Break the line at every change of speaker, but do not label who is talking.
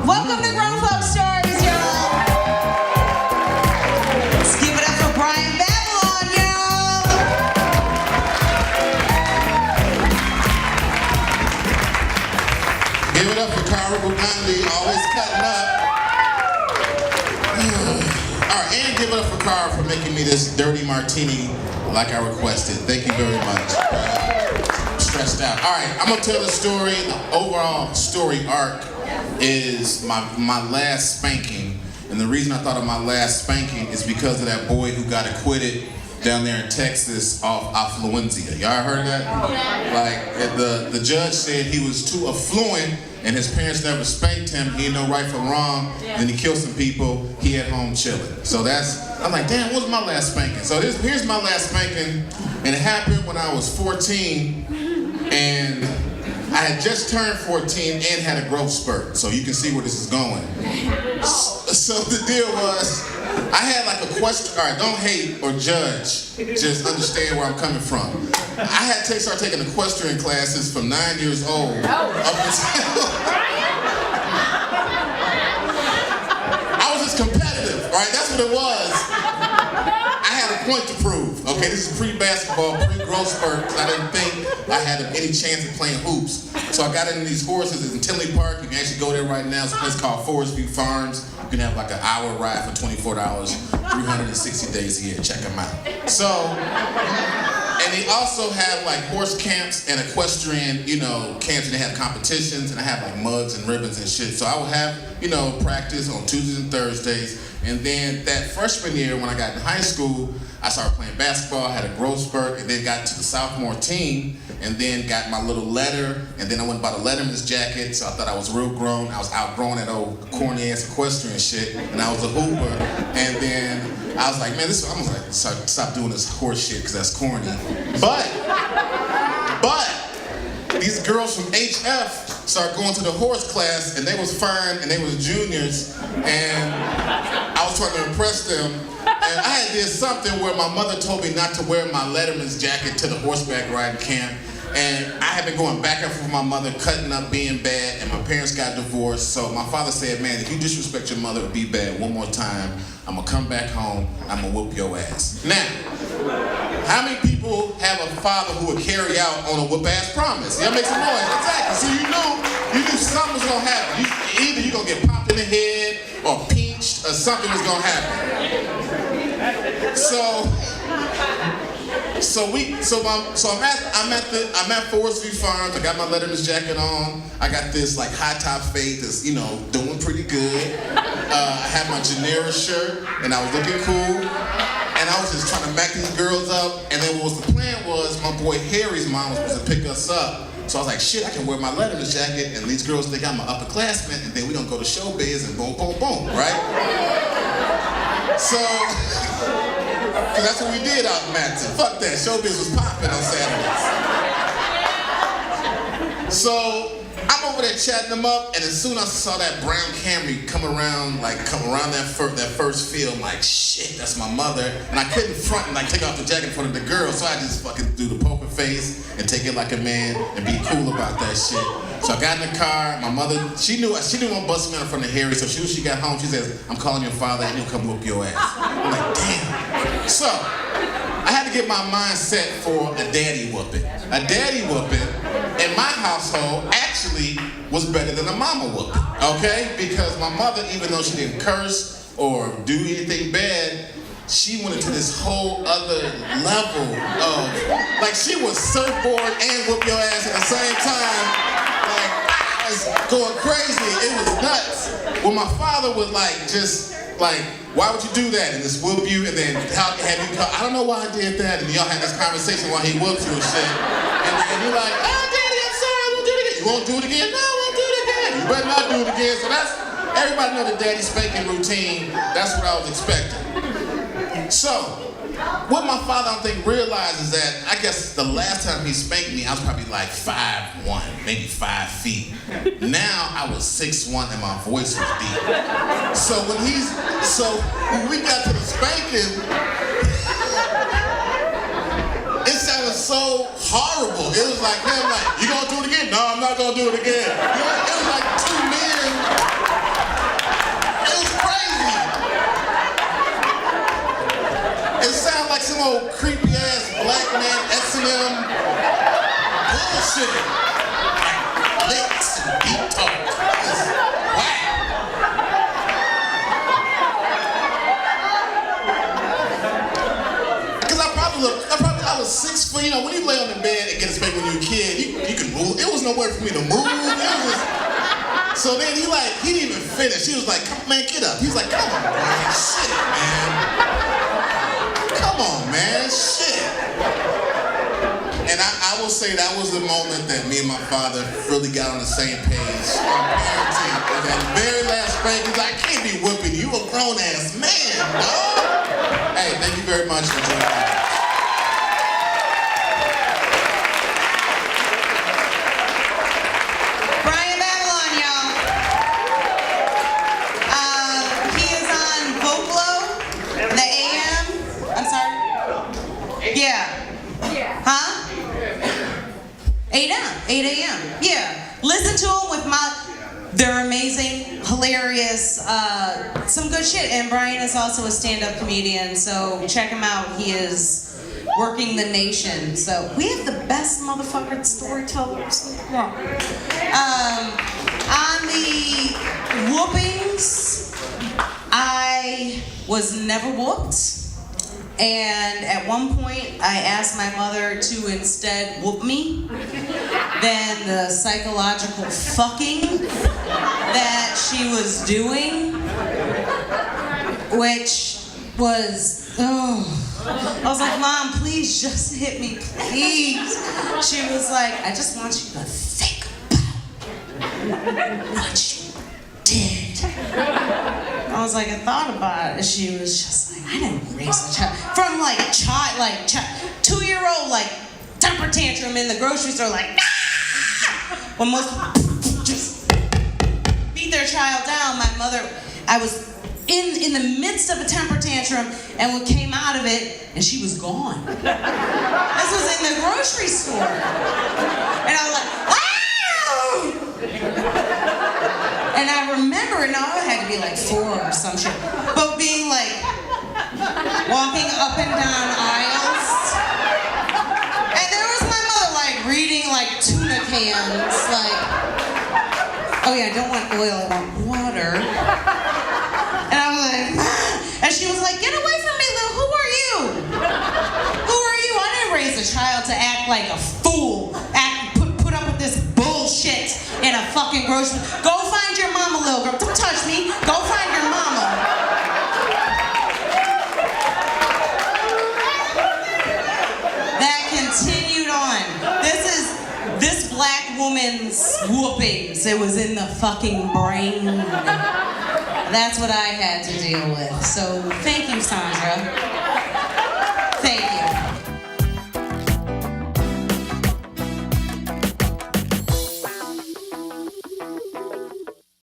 Welcome to Grown Folk Stories, y'all. Let's give it up for Brian Babylon, y'all.
Give it up for Cara, Brigandi, always cutting up. All right, and give it up for Cara for making me this dirty martini like I requested. Thank you very much. I'm stressed out. All right, I'm gonna tell the story. The overall story arc is my last spanking. And the reason I thought of my last spanking is because of that boy who got acquitted down there in Texas off affluenza. Y'all heard of that? Like, the judge said he was too affluent and his parents never spanked him. He didn't know right from wrong. Then he killed some people. He at home chilling. So I'm like, damn, what was my last spanking? So here's my last spanking. And it happened when I was 14. And I had just turned 14 and had a growth spurt. So you can see where this is going. So the deal was, I had like a question. All right, don't hate or judge. Just understand where I'm coming from. I had to start taking equestrian classes from 9 years old up until I was just competitive, right? That's what it was. I had a point to prove. Okay, this is pre-basketball, pre-growth spurt, because I didn't think I had any chance of playing hoops. So I got into these horses. It's in Tinley Park. You can actually go there right now. It's a place called Forest View Farms. You can have like an hour ride for $24, 360 days a year. Check them out. So, and they also have like horse camps and equestrian, camps, and they have competitions, and I have like mugs and ribbons and shit. So I would have, practice on Tuesdays and Thursdays. And then that freshman year, when I got in high school, I started playing basketball, had a growth spurt, and then got to the sophomore team, and then got my little letter, and then I went and bought a Letterman's jacket, so I thought I was real grown. I was outgrowing that old corny-ass equestrian shit, and I was a hooper, and then I was like, man, I'm gonna stop doing this horse shit, because that's corny. But, these girls from HF started going to the horse class, and they was fine, and they was juniors, and I was trying to impress them. And I had did something where my mother told me not to wear my Letterman's jacket to the horseback riding camp. And I had been going back and forth with my mother, cutting up, being bad, and my parents got divorced. So my father said, man, if you disrespect your mother or be bad one more time, I'm gonna come back home, I'm gonna whoop your ass. Now, how many people have a father who would carry out on a whoop-ass promise? Y'all make some noise. Exactly. So you knew something was gonna happen. Either you're gonna get popped in the head or pinched or something was gonna happen. I'm at Forest View Farms. I got my Letterman's jacket on. I got this like high top fade that's doing pretty good. I had my Janera shirt and I was looking cool. And I was just trying to back these girls up. And then what was the plan was my boy Harry's mom was supposed to pick us up. So I was like, shit, I can wear my Letterman's jacket and these girls think I'm an upperclassman, and then we don't go to showbiz and boom, boom, boom, right? So, cause that's what we did out in Madison. Fuck that, showbiz was popping on Saturdays. So, I'm over there chatting them up, and as soon as I saw that brown Camry come around that first field, I'm like, shit, that's my mother. And I couldn't front and take off the jacket in front of the girl, so I just fucking do the poker face and take it like a man and be cool about that shit. So I got in the car, my mother, she knew I wasn't busting me in front of Harry, so she got home, she says, I'm calling your father and he'll come whoop your ass. I'm like, damn. So, I had to get my mind set for a daddy whooping. A daddy whooping in my household actually was better than a mama whooping, okay? Because my mother, even though she didn't curse or do anything bad, she went into this whole other level of, like, she would surfboard and whoop your ass at the same time. Like, I was going crazy. It was nuts. Well, my father would why would you do that? And just whoop you, and then have you call, I don't know why I did that. And y'all had this conversation while he whooped you and shit. And you're like, oh, Daddy, I'm sorry, I won't do it again. You won't do it again? No, I won't do it again. You better not do it again. So everybody know the daddy spanking routine. That's what I was expecting. So, what my father, I think, realized is that, I guess the last time he spanked me, I was probably like 5'1", maybe 5 feet. Now, I was 6'1", and my voice was deep. So when we got to the spanking, it sounded so horrible. It was like him, you gonna do it again? No, I'm not gonna do it again. It was like two men nowhere for me to move. So then he didn't even finish. He was like, "Come, man, get up." He was like, "Come on, Brian, shit, man. Come on, man, shit." And I will say that was the moment that me and my father really got on the same page on parenting. And that very last spank, he's like, "I can't be whooping you, a grown ass man, dog." Hey, thank you very much for joining me.
Yeah. Huh? 8 a.m. Yeah. Listen to them with they're amazing, hilarious, some good shit. And Brian is also a stand-up comedian, so check him out. He is working the nation. So we have the best motherfucking storytellers. Yeah. On the whoopings, I was never whooped. And at one point, I asked my mother to instead whoop me than the psychological fucking that she was doing, which was, I was like, "Mom, please just hit me, please." She was like, "I just want you to think about what you did." I was like, "I thought about it." She was just like, "I didn't raise a child." From like 2-year-old, like temper tantrum in the grocery store, like, "Ah!" When most people just beat their child down. My mother, I was in the midst of a temper tantrum, and we came out of it, and she was gone. This was in the grocery store, and I was like, "Ah!" And I remember, no, I had to be like 4 or some shit, but being like, walking up and down aisles, and there was my mother like reading like tuna cans, like, "Oh yeah, I don't want oil, I want water." And I was like, "Ah." And she was like, "Get away from me, Lou, who are you? Who are you? I didn't raise a child to act like a fool, put up with this bullshit in a fucking grocery. Go find your mama, little girl. Don't touch me. Go find your mama." Continued on. This black woman's whoopings. It was in the fucking brain. That's what I had to deal with. So thank you, Sandra.